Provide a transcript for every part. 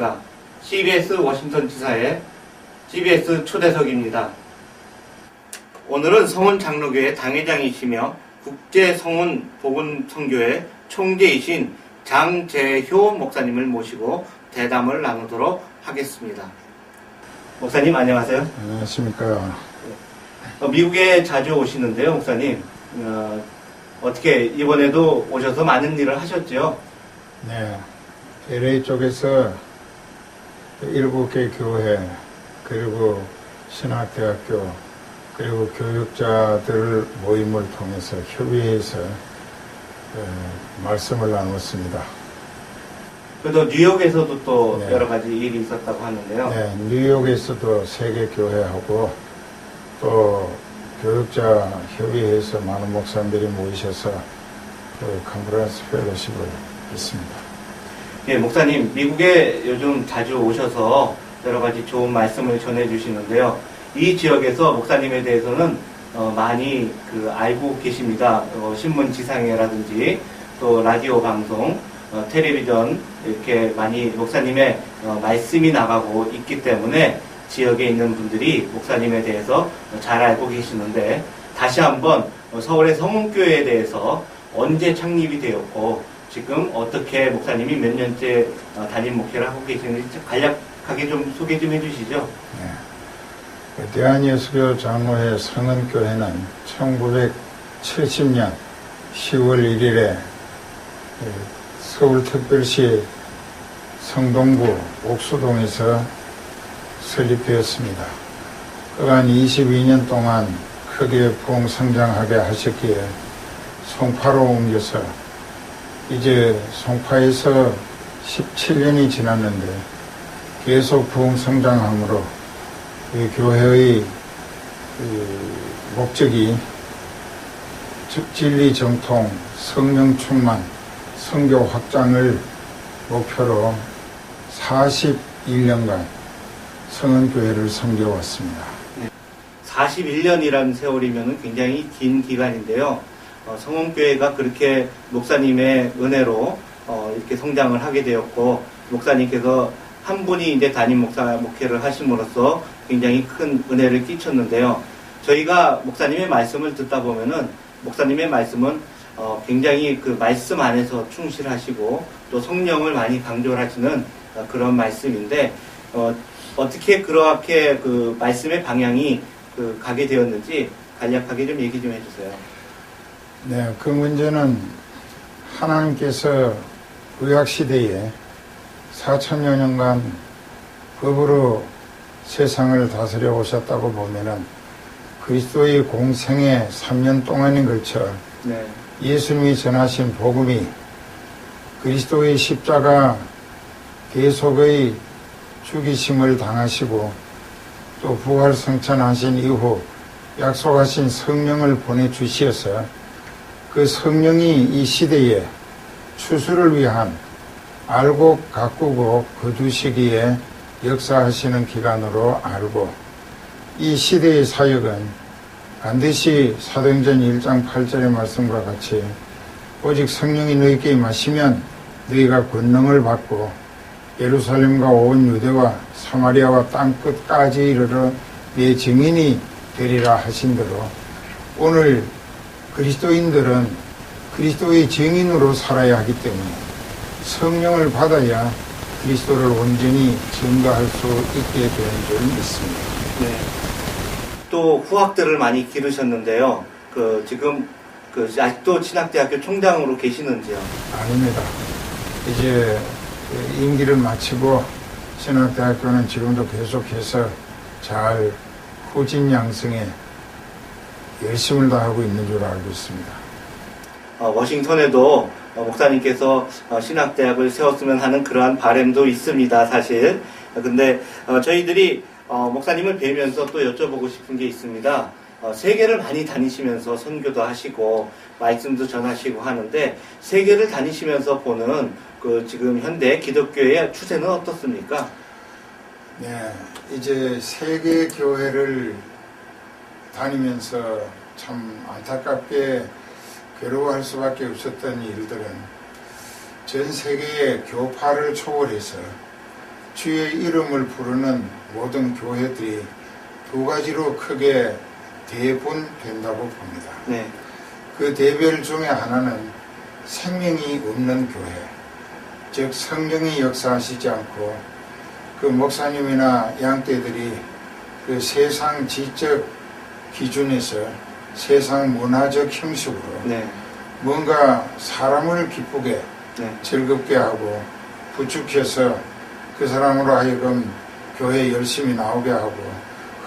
안녕하십니까. CBS 워싱턴 지사의 CBS 초대석입니다. 오늘은 성운 장로교회 당회장이시며 국제 성운 복음 선교회 총재이신 장재효 목사님을 모시고 대담을 나누도록 하겠습니다. 목사님 안녕하세요. 안녕하십니까. 미국에 자주 오시는데요, 목사님. 어떻게 이번에도 오셔서 많은 일을 하셨죠? 네. LA 쪽에서 7개 교회, 그리고 신학대학교, 그리고 교육자들 모임을 통해서 협의해서 말씀을 나눴습니다. 그래도 뉴욕에서도 또 네. 여러 가지 일이 있었다고 하는데요. 네, 뉴욕에서도 3개 교회하고 또 교육자 협의회에서 많은 목사님들이 모이셔서 그 컨퍼런스 펠로십을 했습니다. 예, 목사님, 미국에 요즘 자주 오셔서 여러 가지 좋은 말씀을 전해주시는데요. 이 지역에서 목사님에 대해서는 많이 알고 계십니다. 신문 지상회라든지 또 라디오 방송, 텔레비전 이렇게 많이 목사님의 말씀이 나가고 있기 때문에 지역에 있는 분들이 목사님에 대해서 잘 알고 계시는데 다시 한번 서울의 성운교회에 대해서 언제 창립이 되었고 지금 어떻게 목사님이 몇 년째 담임 목회를 하고 계시는지 간략하게 좀 소개 좀 해주시죠. 네. 대한예수교 장로회 성은교회는 1970년 10월 1일에 서울특별시 성동구 옥수동에서 설립되었습니다. 그간 22년 동안 크게 부흥성장하게 하셨기에 송파로 옮겨서 이제 송파에서 17년이 지났는데 계속 부흥성장함으로 이 교회의 목적이 진리 정통, 성령 충만, 선교 확장을 목표로 41년간 성은교회를 섬겨왔습니다. 41년이라는 세월이면 굉장히 긴 기간인데요. 성운교회가 그렇게 목사님의 은혜로 이렇게 성장을 하게 되었고 목사님께서 한 분이 이제 담임 목회를 하심으로써 굉장히 큰 은혜를 끼쳤는데요. 저희가 목사님의 말씀을 듣다 보면은 목사님의 말씀은 굉장히 그 말씀 안에서 충실하시고 또 성령을 많이 강조하시는 그런 말씀인데 어떻게 그렇게 그 말씀의 방향이 가게 되었는지 간략하게 좀 얘기 좀 해주세요. 네, 그 문제는 하나님께서 구약시대에 4천여 년간 법으로 세상을 다스려 오셨다고 보면은 그리스도의 공생애 3년 동안에 걸쳐 네. 예수님이 전하신 복음이 그리스도의 십자가 계속의 죽이심을 당하시고 또 부활 성천하신 이후 약속하신 성령을 보내주시어서 그 성령이 이 시대에 추수를 위한 알고 가꾸고 거두시기에 역사하시는 기간으로 알고 이 시대의 사역은 반드시 사도행전 1장 8절의 말씀과 같이 오직 성령이 너희에게 임하시면 너희가 권능을 받고 예루살렘과 온 유대와 사마리아와 땅끝까지 이르러 내 증인이 되리라 하신 대로 오늘 그리스도인들은 그리스도의 증인으로 살아야 하기 때문에 성령을 받아야 그리스도를 온전히 증거할 수 있게 되는 줄 믿습니다. 네. 또 후학들을 많이 기르셨는데요. 지금 아직도 신학대학교 총장으로 계시는지요? 아닙니다. 이제 임기를 마치고 신학대학교는 지금도 계속해서 잘 후진 양성에 열심을 다하고 있는 줄 알고 있습니다. 워싱턴에도 목사님께서 신학대학을 세웠으면 하는 그러한 바람도 있습니다, 사실. 근데 저희들이 목사님을 뵈면서 또 여쭤보고 싶은 게 있습니다. 세계를 많이 다니시면서 선교도 하시고 말씀도 전하시고 하는데 세계를 다니시면서 보는 지금 현대 기독교의 추세는 어떻습니까? 네, 이제 세계 교회를 다니면서 참 안타깝게 괴로워할 수밖에 없었던 일들은 전 세계의 교파를 초월해서 주의 이름을 부르는 모든 교회들이 두 가지로 크게 대분된다고 봅니다. 네. 그 대별 중에 하나는 생명이 없는 교회, 즉 성령이 역사하시지 않고 그 목사님이나 양떼들이 그 세상 지적 기준에서 세상 문화적 형식으로 네. 뭔가 사람을 기쁘게 네. 즐겁게 하고 부축해서 그 사람으로 하여금 교회 열심히 나오게 하고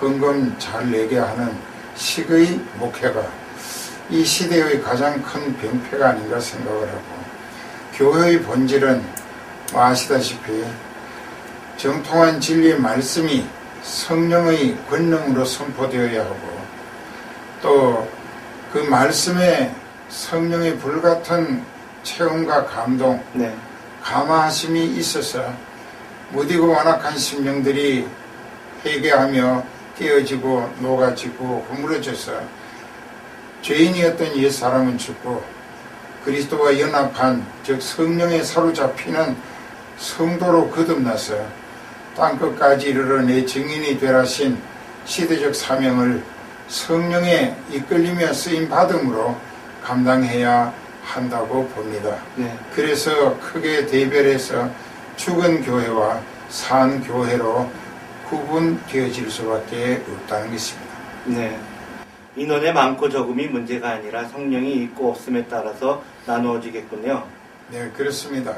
헌금 잘 내게 하는 식의 목회가 이 시대의 가장 큰 병폐가 아닌가 생각을 하고, 교회의 본질은 아시다시피 정통한 진리의 말씀이 성령의 권능으로 선포되어야 하고, 또 그 말씀에 성령의 불같은 체험과 감동, 네. 감화하심이 있어서 무디고 완악한 심령들이 회개하며 깨어지고 녹아지고 허물어져서 죄인이었던 옛사람은 죽고 그리스도와 연합한, 즉 성령에 사로잡히는 성도로 거듭나서 땅끝까지 이르러 내 증인이 되라신 시대적 사명을 성령에 이끌리며 쓰임받음으로 감당해야 한다고 봅니다. 네. 그래서 크게 대별해서 죽은 교회와 산 교회로 구분되어질 수밖에 없다는 것입니다. 네. 인원의 많고 적음이 문제가 아니라 성령이 있고 없음에 따라서 나누어지겠군요. 네, 그렇습니다.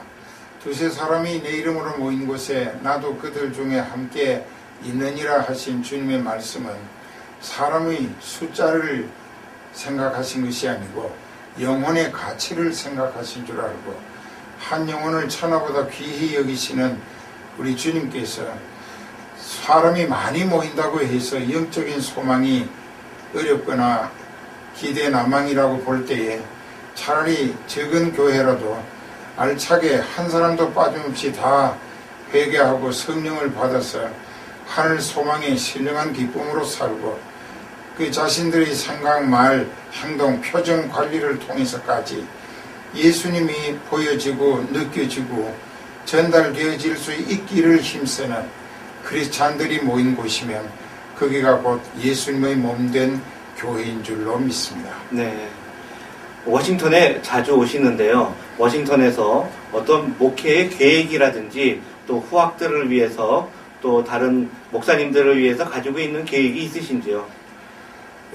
두세 사람이 내 이름으로 모인 곳에 나도 그들 중에 함께 있느니라 하신 주님의 말씀은 사람의 숫자를 생각하신 것이 아니고 영혼의 가치를 생각하신 줄 알고, 한 영혼을 천하보다 귀히 여기시는 우리 주님께서 사람이 많이 모인다고 해서 영적인 소망이 어렵거나 기대 남망이라고 볼 때에 차라리 적은 교회라도 알차게 한 사람도 빠짐없이 다 회개하고 성령을 받아서 하늘 소망의 신령한 기쁨으로 살고, 그 자신들의 생각, 말, 행동, 표정 관리를 통해서까지 예수님이 보여지고 느껴지고 전달되어질 수 있기를 힘쓰는 크리스찬들이 모인 곳이면 거기가 곧 예수님의 몸된 교회인 줄로 믿습니다. 네. 워싱턴에 자주 오시는데요. 워싱턴에서 어떤 목회의 계획이라든지 또 후학들을 위해서 또 다른 목사님들을 위해서 가지고 있는 계획이 있으신지요?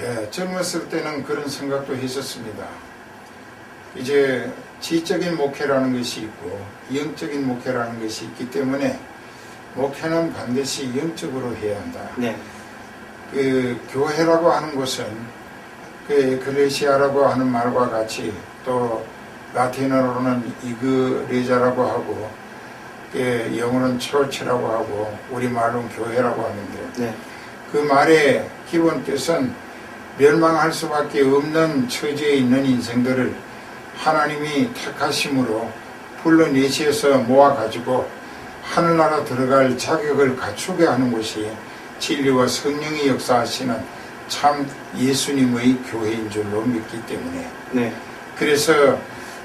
예, 젊었을 때는 그런 생각도 했었습니다. 이제 지적인 목회라는 것이 있고 영적인 목회라는 것이 있기 때문에 목회는 반드시 영적으로 해야 한다. 네. 그 교회라고 하는 것은 그 에클레시아라고 하는 말과 같이 또 라틴어로는 이그레자라고 하고 영어로는 처치라고 하고 우리말로는 교회라고 하는데, 네. 그 말의 기본 뜻은 멸망할 수밖에 없는 처지에 있는 인생들을 하나님이 택하심으로 불러내시어서 모아가지고 하늘나라 들어갈 자격을 갖추게 하는 것이 진리와 성령이 역사하시는 참 예수님의 교회인 줄로 믿기 때문에, 네. 그래서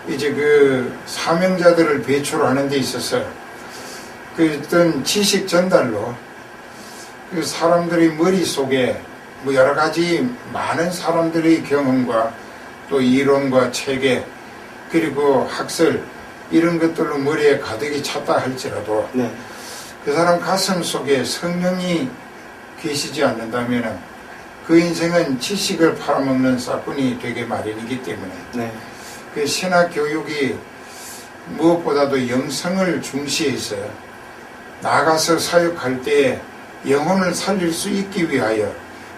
이제 그 사명자들을 배출하는 데 있어서 그 어떤 지식 전달로 그 사람들의 머릿속에 뭐 여러 가지 많은 사람들의 경험과 또 이론과 체계 그리고 학설 이런 것들로 머리에 가득히 찼다 할지라도 네. 그 사람 가슴 속에 성령이 계시지 않는다면 그 인생은 지식을 팔아먹는 사건이 되게 마련이기 때문에 네. 그 신학 교육이 무엇보다도 영성을 중시해서 나가서 사역할 때 영혼을 살릴 수 있기 위하여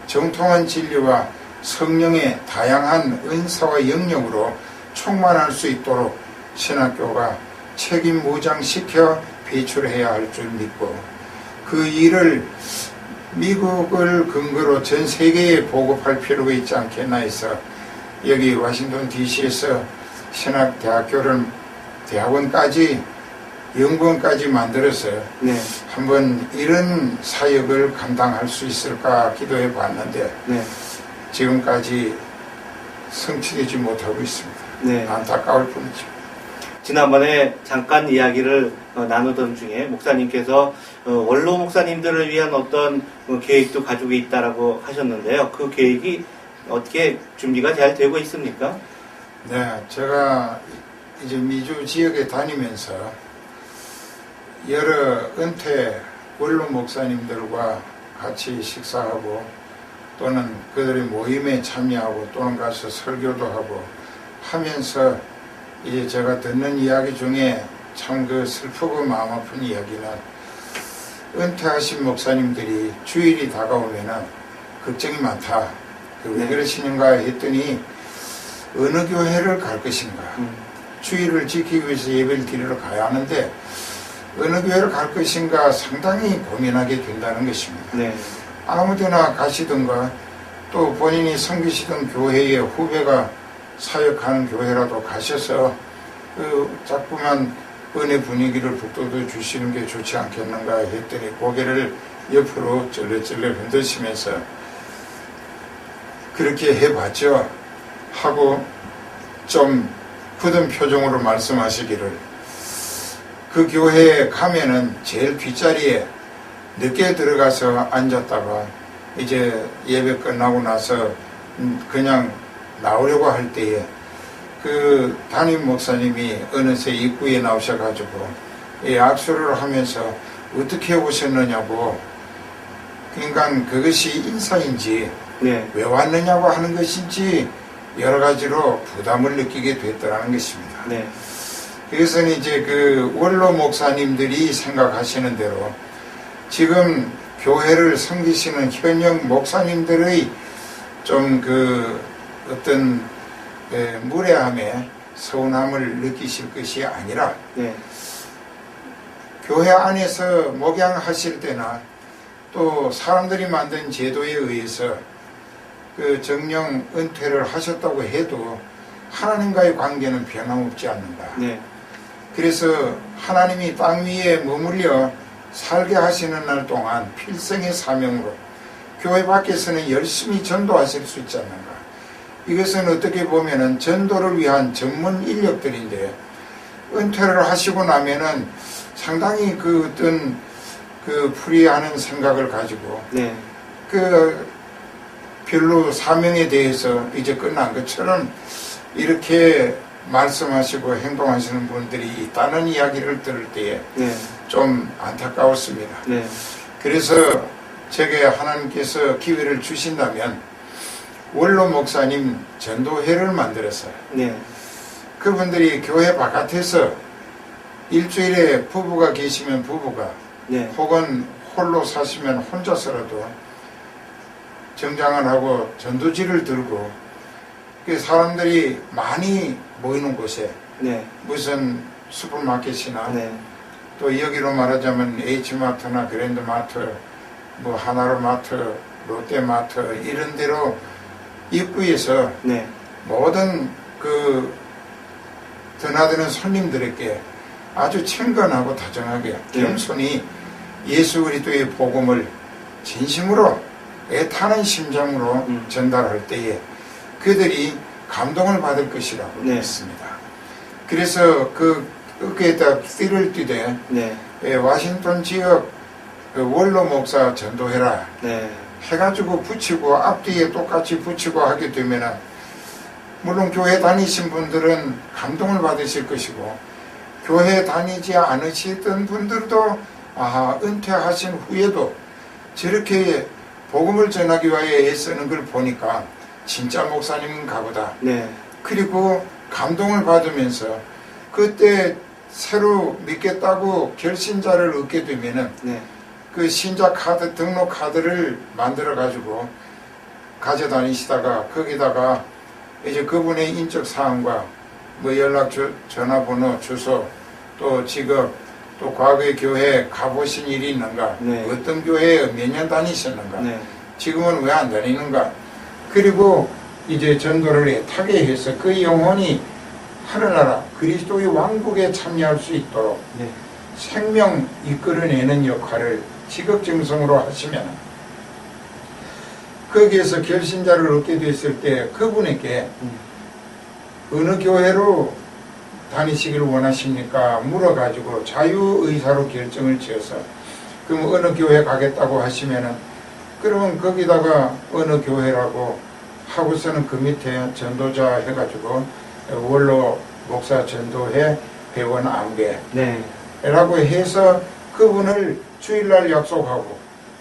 정통한 진리와 성령의 다양한 은사와 영역으로 충만할 수 있도록 신학교가 책임 무장시켜 배출해야 할 줄 믿고, 그 일을 미국을 근거로 전 세계에 보급할 필요가 있지 않겠나 해서 여기 워싱턴 DC에서 신학대학교를 대학원까지 연구원까지 만들어서 네. 한번 이런 사역을 감당할 수 있을까 기도해 봤는데 네. 지금까지 성취되지 못하고 있습니다. 네. 안타까울 뿐이죠. 지난번에 잠깐 이야기를 나누던 중에 목사님께서 원로 목사님들을 위한 어떤 계획도 가지고 있다라고 하셨는데요. 그 계획이 어떻게 준비가 잘 되고 있습니까? 네, 제가 이제 미주 지역에 다니면서 여러 은퇴 원로 목사님들과 같이 식사하고 또는 그들의 모임에 참여하고 또는 가서 설교도 하고 하면서 이제 제가 듣는 이야기 중에 참 그 슬프고 마음 아픈 이야기는 은퇴하신 목사님들이 주일이 다가오면은 걱정이 많다. 왜 그러시는가 했더니 어느 교회를 갈 것인가. 주일을 지키기 위해서 예배를 드리러 가야 하는데 어느 교회를 갈 것인가 상당히 고민하게 된다는 것입니다. 네. 아무데나 가시든가 또 본인이 섬기시던 교회의 후배가 사역하는 교회라도 가셔서 그 자꾸만 은혜 분위기를 북돋워 주시는 게 좋지 않겠는가 했더니 고개를 옆으로 쩔레쩔레 흔드시면서 그렇게 해봤죠 하고 좀 굳은 표정으로 말씀하시기를 그 교회에 가면은 제일 뒷자리에 늦게 들어가서 앉았다가 이제 예배 끝나고 나서 그냥 나오려고 할 때에 그 담임 목사님이 어느새 입구에 나오셔가지고 악수를 하면서 어떻게 오셨느냐고 그러니까 그것이 인사인지 네. 왜 왔느냐고 하는 것인지 여러 가지로 부담을 느끼게 됐더라는 것입니다. 네. 그것은 이제 그 원로 목사님들이 생각하시는 대로 지금 교회를 섬기시는 현역 목사님들의 좀 그 어떤 무례함에 서운함을 느끼실 것이 아니라 네. 교회 안에서 목양하실 때나 또 사람들이 만든 제도에 의해서 그 정령 은퇴를 하셨다고 해도 하나님과의 관계는 변함없지 않는다. 네. 그래서 하나님이 땅 위에 머물려 살게 하시는 날 동안 필생의 사명으로 교회 밖에서는 열심히 전도하실 수 있지 않는가. 이것은 어떻게 보면은 전도를 위한 전문 인력들인데 은퇴를 하시고 나면은 상당히 그 어떤 그 불이하는 생각을 가지고 네. 그 별로 사명에 대해서 이제 끝난 것처럼 이렇게 말씀하시고 행동하시는 분들이 있다는 이야기를 들을 때에 네. 좀 안타까웠습니다. 네. 그래서 제게 하나님께서 기회를 주신다면 원로 목사님 전도회를 만들었어요. 네. 그분들이 교회 바깥에서 일주일에 부부가 계시면 부부가 네. 혹은 홀로 사시면 혼자서라도 정장을 하고 전도지를 들고 그 사람들이 많이 모이는 곳에 네. 무슨 슈퍼마켓이나 네. 또 여기로 말하자면 H마트나 그랜드마트 뭐 하나로마트 롯데마트 이런 데로 입구에서 네. 모든 그 드나드는 손님들에게 아주 친근하고 다정하게 겸손히 예수 그리스도의 복음을 진심으로 애타는 심정으로 전달할 때에 그들이 감동을 받을 것이라고 믿습니다. 그래서 그 어깨에다 띠를 띠되 네. 와싱턴 지역 그 원로 목사 전도회라 네. 해가지고 붙이고 앞뒤에 똑같이 붙이고 하게 되면은 물론 교회 다니신 분들은 감동을 받으실 것이고 교회 다니지 않으시던 분들도 은퇴하신 후에도 저렇게 복음을 전하기 위하여 애쓰는 걸 보니까 진짜 목사님인가 보다. 네. 그리고 감동을 받으면서 그때 새로 믿겠다고 결신자를 얻게 되면은 네. 그 신자 카드 등록 카드를 만들어 가지고 가져다니시다가 거기다가 이제 그분의 인적 사항과 뭐 연락 전화번호 주소 또 직업 또 과거에 교회에 가보신 일이 있는가 네. 어떤 교회에 몇 년 다니셨는가 네. 지금은 왜 안 다니는가 그리고 이제 전도를 애타게 해서 그 영혼이 하늘나라 그리스도의 왕국에 참여할 수 있도록 네. 생명 이끌어내는 역할을 지극정성으로 하시면 거기에서 결신자를 얻게 됐을 때 그분에게 어느 교회로 다니시기를 원하십니까? 물어가지고 자유의사로 결정을 지어서 그럼 어느 교회 가겠다고 하시면은 그러면 거기다가 어느 교회라고 하고서는 그 밑에 전도자 해가지고 원로 목사 전도회 회원 안배 네. 라고 해서 그분을 주일날 약속하고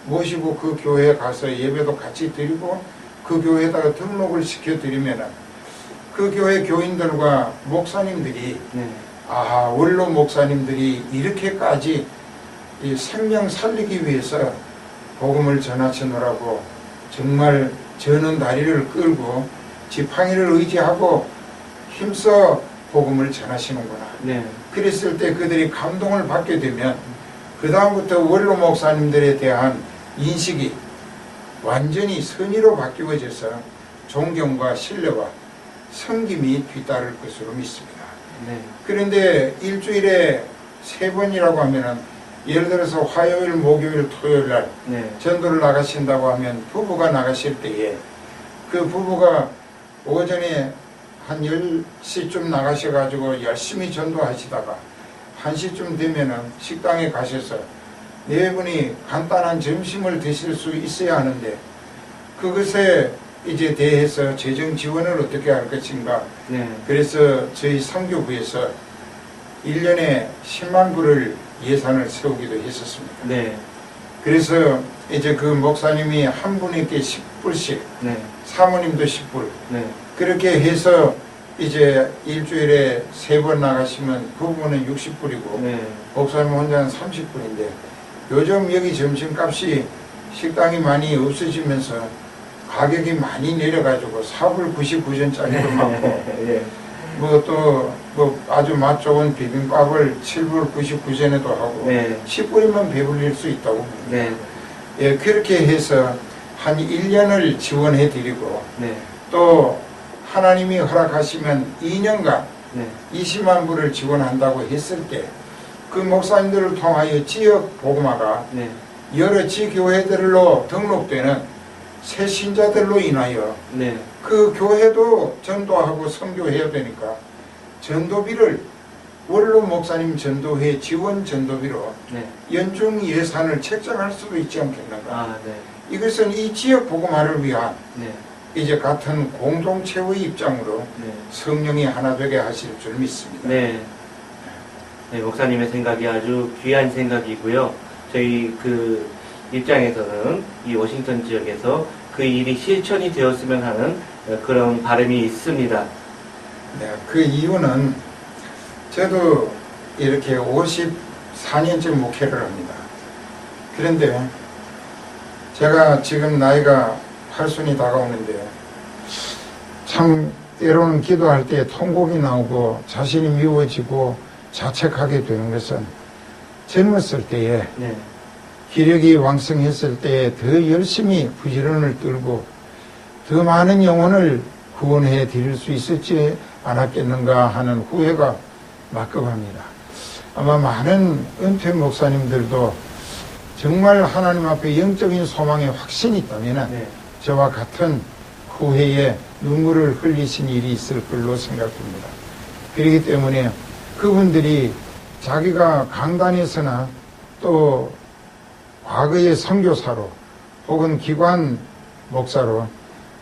모시고 그 교회에 가서 예배도 같이 드리고 그 교회에다가 등록을 시켜드리면은 그 교회 교인들과 목사님들이 네. 아 원로 목사님들이 이렇게까지 이 생명 살리기 위해서 복음을 전하시느라고 정말 저는 다리를 끌고 지팡이를 의지하고 힘써 복음을 전하시는구나. 네. 그랬을 때 그들이 감동을 받게 되면 그 다음부터 원로 목사님들에 대한 인식이 완전히 선의로 바뀌어져서 존경과 신뢰와 섬김이 뒤따를 것으로 믿습니다. 네. 그런데 일주일에 3번이라고 하면은 예를 들어서 화요일, 목요일, 토요일 날 네. 전도를 나가신다고 하면 부부가 나가실 때에 그 부부가 오전에 한 10시쯤 나가셔가지고 열심히 전도하시다가 1시쯤 되면은 식당에 가셔서 네 분이 간단한 점심을 드실 수 있어야 하는데 그것에 이제 대해서 재정 지원을 어떻게 할 것인가. 네. 그래서 저희 선교부에서 1년에 10만 불을 예산을 세우기도 했었습니다. 네. 그래서 이제 그 목사님이 한 분에게 10불씩, 네. 사모님도 10불, 네. 그렇게 해서 이제 일주일에 3번 나가시면 부부는 60불이고 네. 목사님 혼자는 30불인데 요즘 여기 점심값이 식당이 많이 없어지면서 가격이 많이 내려가지고 4불 99전짜리도 많고 예. 뭐 또 뭐 아주 맛 좋은 비빔밥을 7불 99전에도 하고 네. 10불이면 배불릴 수 있다고 봅니다. 네. 예, 그렇게 해서 한 1년을 지원해 드리고 네. 또 하나님이 허락하시면 2년간 네. 20만 불을 지원한다고 했을 때 그 목사님들을 통하여 지역 복음화가 네. 여러 지교회들로 등록되는 새 신자들로 인하여 네. 그 교회도 전도하고 선교해야 되니까 전도비를 원로 목사님 전도회 지원 전도비로 네. 연중 예산을 책정할 수도 있지 않겠는가. 아, 네. 이것은 이 지역 복음화를 위한 네. 이제 같은 공동체의 입장으로 네. 성령이 하나 되게 하실 줄 믿습니다. 네. 네, 목사님의 생각이 아주 귀한 생각이고요. 저희 그 입장에서는 이 워싱턴 지역에서 그 일이 실천이 되었으면 하는 그런 바람이 있습니다. 네, 그 이유는 저도 이렇게 54년째 목회를 합니다. 그런데 제가 지금 나이가 80이 다가오는데 참 때로는 기도할 때 통곡이 나오고 자신이 미워지고 자책하게 되는 것은 젊었을 때에 네. 기력이 왕성했을 때에 더 열심히 부지런을 떨고 더 많은 영혼을 구원해 드릴 수 있었지 않았겠는가 하는 후회가 막급합니다. 아마 많은 은퇴 목사님들도 정말 하나님 앞에 영적인 소망에 확신이 있다면 네. 저와 같은 후회에 눈물을 흘리신 일이 있을 걸로 생각됩니다. 그렇기 때문에 그분들이 자기가 강단에서나 또 과거의 선교사로 혹은 기관 목사로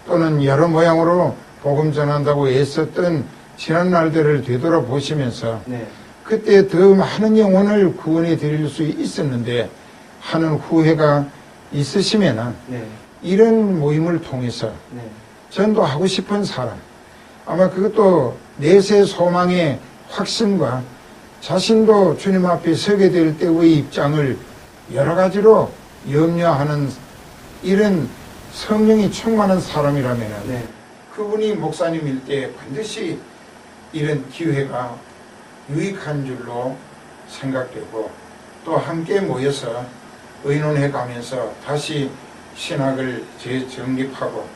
또는 여러 모양으로 복음 전한다고 애썼던 지난 날들을 되돌아보시면서 네. 그때 더 많은 영혼을 구원해 드릴 수 있었는데 하는 후회가 있으시면은 네. 이런 모임을 통해서 네. 전도하고 싶은 사람 아마 그것도 내세 소망의 확신과 자신도 주님 앞에 서게 될 때의 입장을 여러 가지로 염려하는 이런 성령이 충만한 사람이라면 네. 그분이 목사님일 때 반드시 이런 기회가 유익한 줄로 생각되고 또 함께 모여서 의논해 가면서 다시 신학을 재정립하고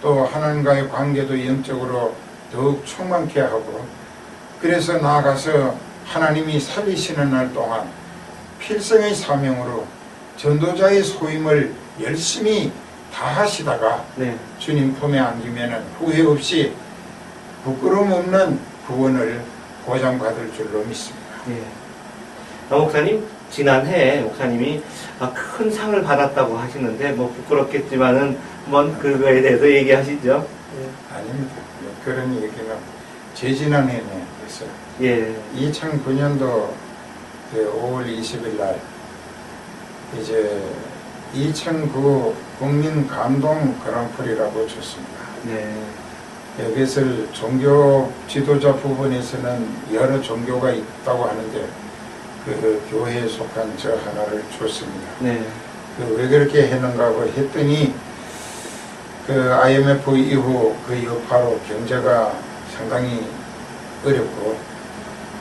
또 하나님과의 관계도 영적으로 더욱 충만케 하고 그래서 나아가서 하나님이 살리시는 날 동안 필생의 사명으로 전도자의 소임을 열심히 다하시다가 네. 주님 품에 안기면 후회 없이 부끄러움 없는 구원을 보장받을 줄로 믿습니다. 예. 목사님, 지난해 목사님이 큰 상을 받았다고 하시는데, 뭐, 부끄럽겠지만은, 한번 그거에 대해서 얘기하시죠. 아닙니다. 그런 얘기는 재지난해에 했어요. 예. 2009년도 5월 20일 날 이제 2009 국민 감동 그랑프리라고 줬습니다. 네. 이것을 종교 지도자 부분에서는 여러 종교가 있다고 하는데 그 교회에 속한 저 하나를 줬습니다. 네. 왜 그렇게 했는가 고 했더니 그 IMF 이후 그 여파로 경제가 상당히 어렵고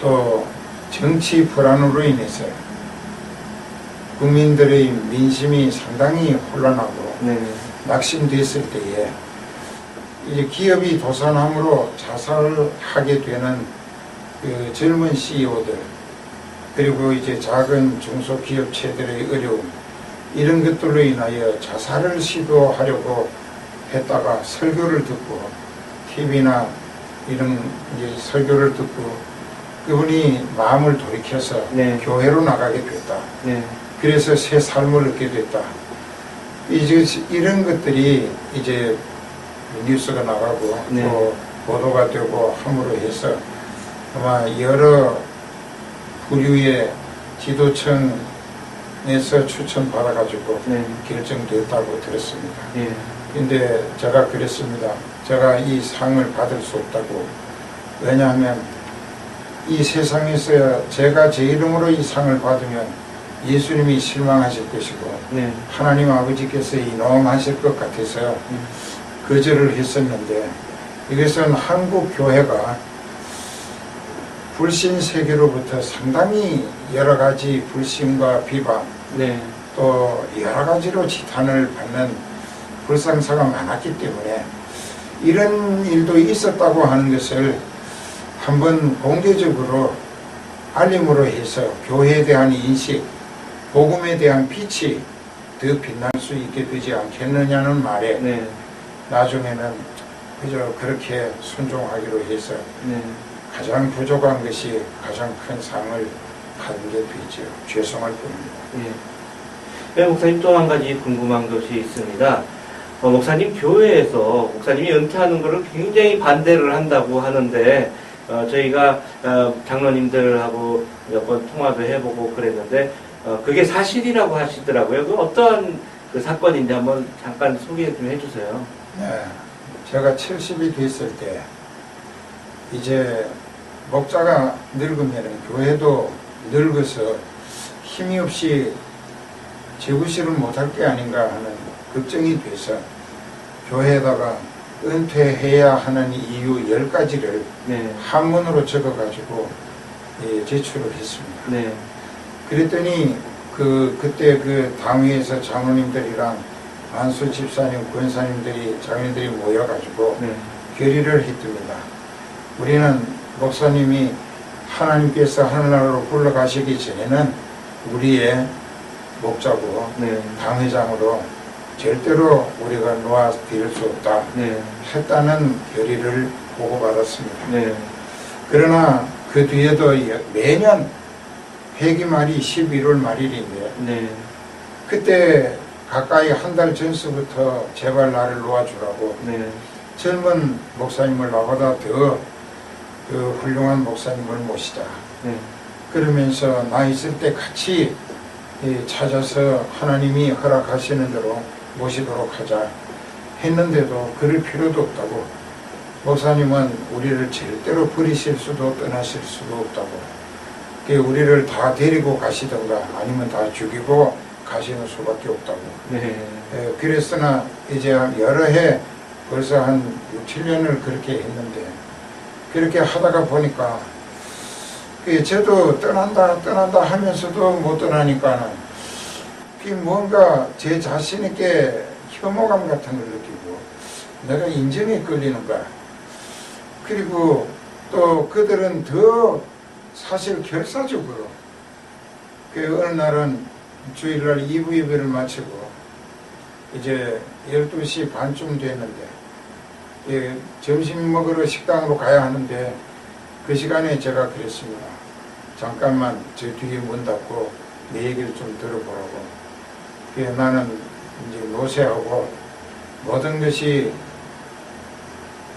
또 정치 불안으로 인해서 국민들의 민심이 상당히 혼란하고 네. 낙심됐을 때에 이제 기업이 도산함으로 자살을 하게 되는 그 젊은 CEO들 그리고 이제 작은 중소기업체들의 어려움 이런 것들로 인하여 자살을 시도하려고 했다가 설교를 듣고 TV나 이런 이제 설교를 듣고 그분이 마음을 돌이켜서 네. 교회로 나가게 됐다. 네. 그래서 새 삶을 얻게 됐다. 이제 이런 것들이 이제 뉴스가 나가고 네. 또 보도가 되고 함으로 해서 아마 여러 부류의 지도층에서 추천받아가지고 네. 결정됐다고 들었습니다. 예. 근데 제가 그랬습니다. 제가 이 상을 받을 수 없다고. 왜냐하면 이 세상에서 제가 제 이름으로 이 상을 받으면 예수님이 실망하실 것이고 네. 하나님 아버지께서 이놈하실 것 같아서 거절을 했었는데 이것은 한국 교회가 불신 세계로부터 상당히 여러 가지 불신과 비방 네. 또 여러 가지로 지탄을 받는 불상사가 많았기 때문에 이런 일도 있었다고 하는 것을 한번 공개적으로 알림으로 해서 교회에 대한 인식, 복음에 대한 빛이 더 빛날 수 있게 되지 않겠느냐는 말에 네. 나중에는 그저 그렇게 순종하기로 해서 네. 가장 부족한 것이 가장 큰 상을 받은 게 되죠. 죄송할 뿐입니다. 예. 네, 목사님 또 한 가지 궁금한 것이 있습니다. 목사님 교회에서 목사님이 은퇴하는 것을 굉장히 반대를 한다고 하는데 저희가 장로님들하고 몇 번 통화도 해보고 그랬는데 그게 사실이라고 하시더라고요. 그 어떠한 그 사건인지 한번 잠깐 소개 좀 해주세요. 네, 제가 70이 됐을 때 이제 목자가 늙으면 교회도 늙어서 힘이 없이 재구실을 못할 게 아닌가 하는 걱정이 돼서 교회에다가 은퇴해야 하는 이유 10가지를 네. 한문으로 적어가지고 제출을 했습니다. 네. 그랬더니 그때 그 당회에서 장로님들이랑 안수 집사님, 권사님들이 장로님들이 모여가지고 네. 결의를 했답니다. 우리는 목사님이 하나님께서 하늘나라로 불러가시기 전에는 우리의 목자고 네. 당회장으로 절대로 우리가 놓아드릴 수 없다 네. 했다는 결의를 보고받았습니다. 네. 그러나 그 뒤에도 매년 회기 말이 11월 말일인데 네. 그때 가까이 한 달 전서부터 제발 나를 놓아주라고 네. 젊은 목사님을 나보다 더 그 훌륭한 목사님을 모시자. 네. 그러면서 나 있을 때 같이 찾아서 하나님이 허락하시는 대로 모시도록 하자 했는데도 그럴 필요도 없다고. 목사님은 우리를 절대로 버리실 수도 떠나실 수도 없다고. 우리를 다 데리고 가시던가 아니면 다 죽이고 가시는 수밖에 없다고. 네. 그랬으나 이제 여러 해 벌써 한 6, 7년을 그렇게 했는데 그렇게 하다가 보니까 저도 떠난다 하면서도 못 떠나니까는 뭔가 제 자신에게 혐오감 같은 걸 느끼고 내가 인정에 끌리는 거야. 그리고 또 그들은 더 사실 결사적으로 어느 날은 주일날 2부 예배를 마치고 이제 12시 반쯤 됐는데 점심 먹으러 식당으로 가야 하는데 그 시간에 제가 그랬습니다. 잠깐만 저 뒤에 문 닫고 내 얘기를 좀 들어보라고. 그게 나는 이제 노쇠하고 모든 것이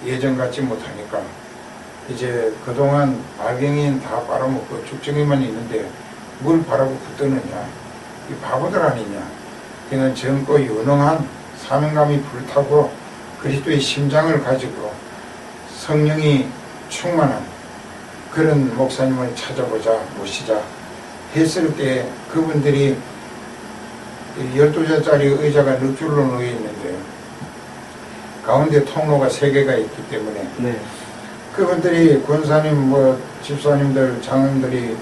예전 같지 못하니까 이제 그동안 알갱이는 다 빨아먹고 죽정이만 있는데 뭘 바라고 붙드느냐. 이 바보들 아니냐. 그는 젊고 유능한 사명감이 불타고 그리스도의 심장을 가지고 성령이 충만한 그런 목사님을 찾아보자, 모시자 했을 때 그분들이 12자짜리 의자가 넉 줄로 놓여 있는데 가운데 통로가 3개가 있기 때문에 네. 그분들이 권사님, 집사님들, 장로님들이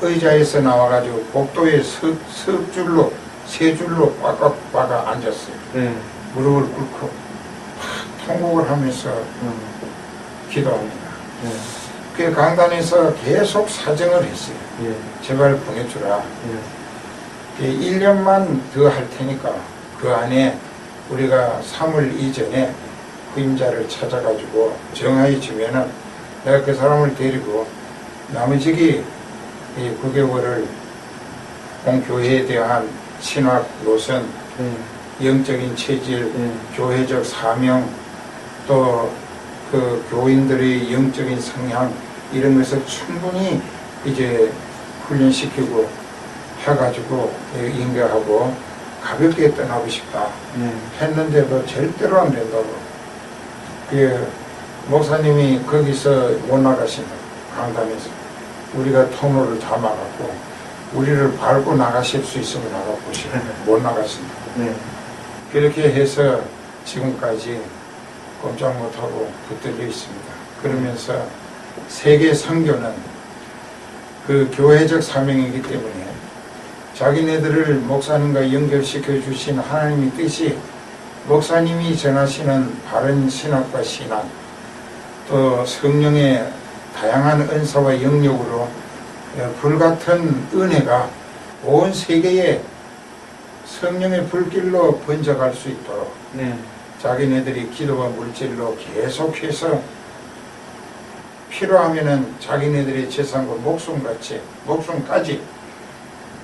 의자에서 나와가지고 복도에 석 줄로, 3줄로 꽉꽉 박아 앉았어요. 네. 무릎을 꿇고 통곡을 하면서 기도합니다. 네. 그 강단에서 계속 사정을 했어요. 예. 제발 보내주라. 예. 1년만 더 할 테니까 그 안에 우리가 3월 이전에 후임자를 찾아가지고 정하에 주면은 내가 그 사람을 데리고 나머지 9개월을 공교회에 대한 신학 노선, 영적인 체질, 교회적 사명, 또 그 교인들의 영적인 성향 이런 것을 충분히 이제 훈련시키고 해가지고 인계하고 가볍게 떠나고 싶다 했는데도 절대로 안 된다고. 그 목사님이 거기서 못 나가신다. 강단에서 우리가 통로를 다 막았고 우리를 밟고 나가실 수 있으면 나가보시고 못 나가신다. 네. 그렇게 해서 지금까지 꼼짝 못하고 붙들려 있습니다. 그러면서 세계 선교는 그 교회적 사명이기 때문에 자기네들을 목사님과 연결시켜 주신 하나님의 뜻이 목사님이 전하시는 바른 신학과 신앙, 또 성령의 다양한 은사와 영역으로 불같은 은혜가 온 세계에 성령의 불길로 번져갈 수 있도록 자기네들이 기도와 물질로 계속해서 필요하면은 자기네들의 재산과 목숨까지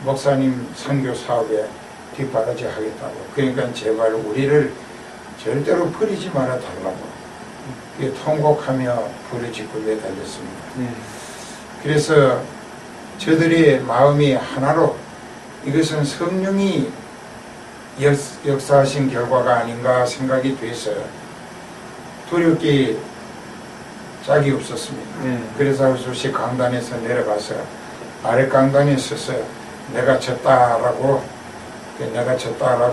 목사님 선교 사업에 뒷바라지 하겠다고. 그러니까 제발 우리를 절대로 버리지 말아 달라고 통곡하며 부르짖고 내달렸습니다. 그래서 저들의 마음이 하나로 이것은 성령이 역사하신 결과가 아닌가 생각이 돼서 두렵게 짝이 없었습니다. 그래서 수시 강단에서 내려가서 아래 강단에 서서 내가 졌다라고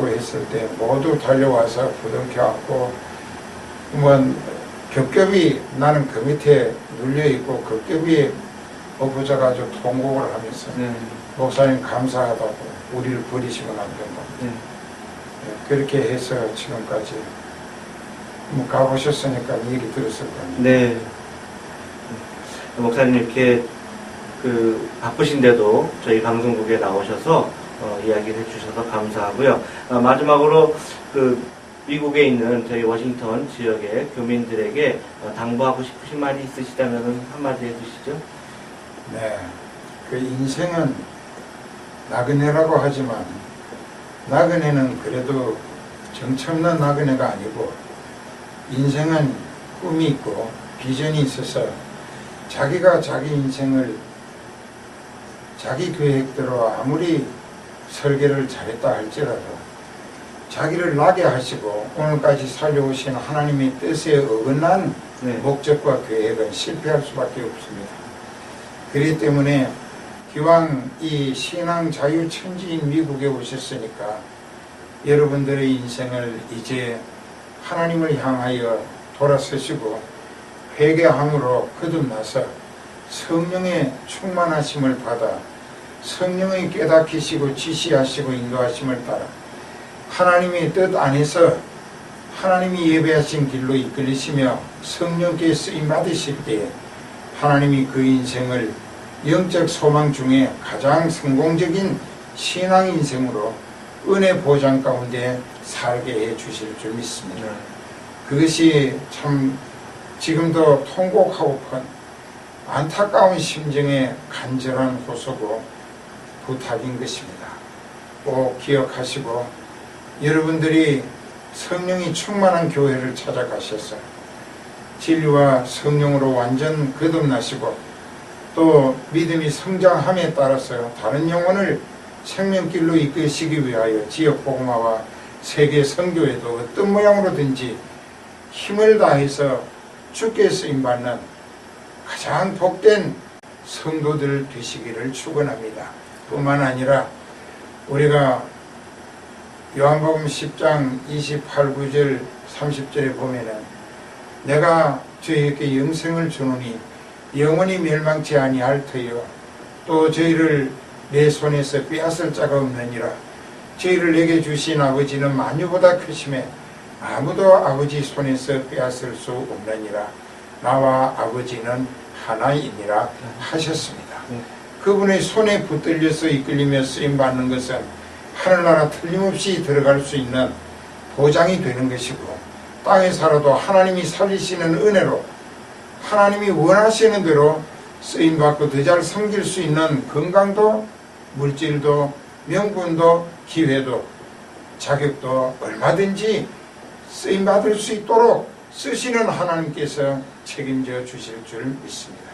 했을 때 모두 달려와서 부둥켜 안고 겹겹이 나는 그 밑에 눌려있고 겹겹이 엎어져가지고 통곡을 하면서 목사님 감사하다고 우리를 버리시면 안 된다고 그렇게 해서 지금까지 가보셨으니까 얘기 들었을 거예요. 네. 목사님 이렇게 바쁘신데도 저희 방송국에 나오셔서 이야기를 해주셔서 감사하고요. 마지막으로 미국에 있는 저희 워싱턴 지역의 교민들에게 당부하고 싶으신 말이 있으시다면 한마디 해주시죠. 네. 그 인생은 나그네라고 하지만 나그네는 그래도 정청난 나그네가 아니고 인생은 꿈이 있고 비전이 있어서 자기가 자기 인생을 자기 계획대로 아무리 설계를 잘했다 할지라도 자기를 나게 하시고 오늘까지 살려오신 하나님의 뜻에 어긋난 목적과 계획은 실패할 수밖에 없습니다. 그렇기 때문에 기왕 이 신앙 자유 천지인 미국에 오셨으니까 여러분들의 인생을 이제 하나님을 향하여 돌아서시고 회개함으로 거듭나서 성령의 충만하심을 받아 성령의 깨닫히시고 지시하시고 인도하심을 따라 하나님의 뜻 안에서 하나님이 예배하신 길로 이끌리시며 성령께 쓰임 받으실 때에 하나님이 그 인생을 영적 소망 중에 가장 성공적인 신앙 인생으로 은혜 보장 가운데 살게 해 주실 줄 믿습니다. 그것이 참 지금도 통곡하고픈 안타까운 심정에 간절한 호소고 부탁인 것입니다. 꼭 기억하시고 여러분들이 성령이 충만한 교회를 찾아가셔서 진리와 성령으로 완전 거듭나시고 또 믿음이 성장함에 따라서 다른 영혼을 생명길로 이끄시기 위하여 지역 복음화와 세계 선교에도 어떤 모양으로든지 힘을 다해서 주께 쓰임받는 가장 복된 성도들 되시기를 축원합니다. 뿐만 아니라 우리가 요한복음 10장 28, 9절 30절에 보면은 내가 저희에게 영생을 주노니 영원히 멸망치 아니할 터이요 또 저희를 내 손에서 빼앗을 자가 없느니라. 저희를 내게 주신 아버지는 만유보다 크심에 아무도 아버지 손에서 빼앗을 수 없느니라. 나와 아버지는 하나이니라 하셨습니다. 그분의 손에 붙들려서 이끌리며 쓰임받는 것은 하늘나라 틀림없이 들어갈 수 있는 보장이 되는 것이고 땅에 살아도 하나님이 살리시는 은혜로 하나님이 원하시는 대로 쓰임받고 더 잘 섬길 수 있는 건강도 물질도 명분도 기회도 자격도 얼마든지 쓰임받을 수 있도록 쓰시는 하나님께서 책임져 주실 줄 믿습니다.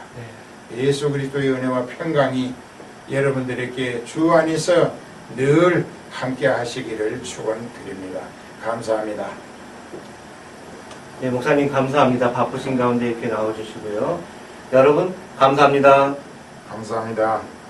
예수 그리스도의 은혜와 평강이 여러분들에게 주 안에서 늘 함께 하시기를 축원드립니다. 감사합니다. 네, 목사님 감사합니다. 바쁘신 가운데 이렇게 나와주시고요. 여러분 감사합니다. 감사합니다.